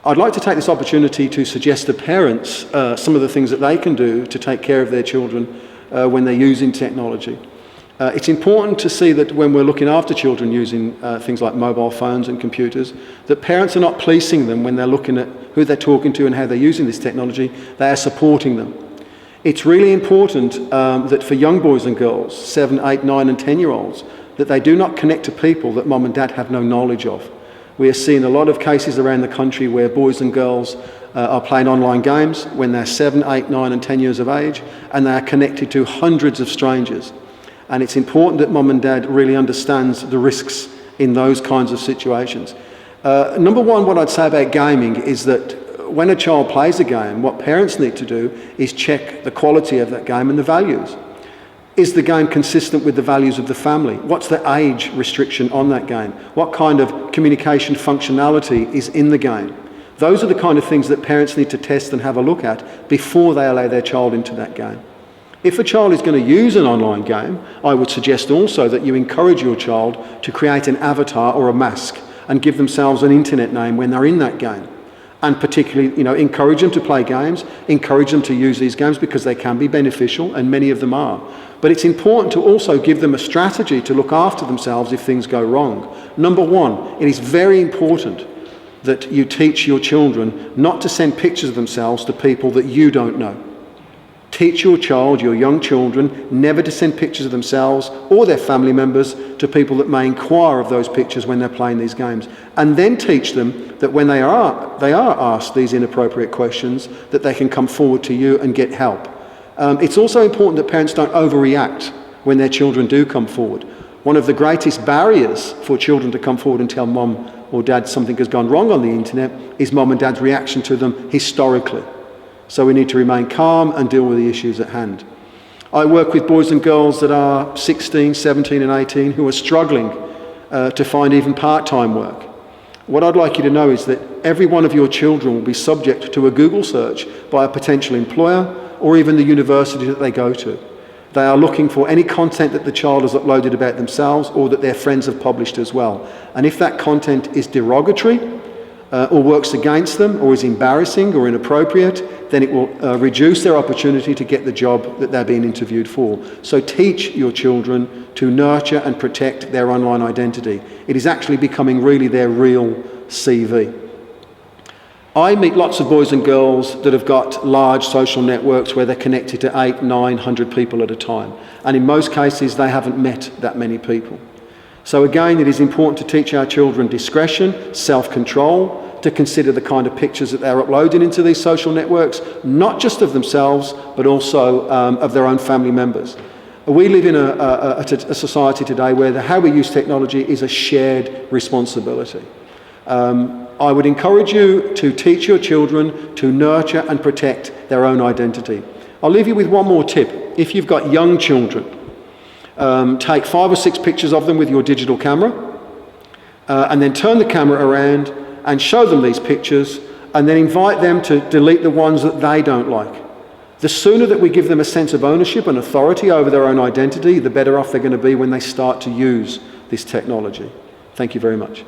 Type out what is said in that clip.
I'd like to take this opportunity to suggest to parents some of the things that they can do to take care of their children when they're using technology. It's important to see that when we're looking after children using things like mobile phones and computers, that parents are not policing them when they're looking at who they're talking to and how they're using this technology. They are supporting them. It's really important that for young boys and girls, 7, 8, 9 and 10-year-olds, that they do not connect to people that mum and dad have no knowledge of. We are seeing a lot of cases around the country where boys and girls are playing online games when they're 7, 8, 9 and 10 years of age, and they are connected to hundreds of strangers. And it's important that mum and dad really understands the risks in those kinds of situations. Number one, what I'd say about gaming is that when a child plays a game, what parents need to do is check the quality of that game and the values. Is the game consistent with the values of the family? What's the age restriction on that game? What kind of communication functionality is in the game? Those are the kind of things that parents need to test and have a look at before they allow their child into that game. If a child is going to use an online game, I would suggest also that you encourage your child to create an avatar or a mask and give themselves an internet name when they're in that game. And particularly, encourage them to play games, encourage them to use these games because they can be beneficial, and many of them are. But it's important to also give them a strategy to look after themselves if things go wrong. Number one, it is very important that you teach your children not to send pictures of themselves to people that you don't know. Teach your child, your young children, never to send pictures of themselves or their family members to people that may inquire of those pictures when they're playing these games. And then teach them that when they are asked these inappropriate questions, that they can come forward to you and get help. It's also important that parents don't overreact when their children do come forward. One of the greatest barriers for children to come forward and tell mum or dad something has gone wrong on the internet is mum and dad's reaction to them historically. So we need to remain calm and deal with the issues at hand. I work with boys and girls that are 16, 17 and 18 who are struggling to find even part-time work. What I'd like you to know is that every one of your children will be subject to a Google search by a potential employer or even the university that they go to. They are looking for any content that the child has uploaded about themselves or that their friends have published as well. And if that content is derogatory or works against them or is embarrassing or inappropriate, then it will reduce their opportunity to get the job that they're being interviewed for. So teach your children to nurture and protect their online identity. It is actually becoming really their real CV. I meet lots of boys and girls that have got large social networks where they're connected to 800, 900 people at a time. And in most cases, they haven't met that many people. So again, it is important to teach our children discretion, self-control, to consider the kind of pictures that they're uploading into these social networks, not just of themselves, but also of their own family members. We live in a society today where how we use technology is a shared responsibility. I would encourage you to teach your children to nurture and protect their own identity. I'll leave you with one more tip. If you've got young children, take 5 or 6 pictures of them with your digital camera, and then turn the camera around and show them these pictures, and then invite them to delete the ones that they don't like. The sooner that we give them a sense of ownership and authority over their own identity, the better off they're going to be when they start to use this technology. Thank you very much.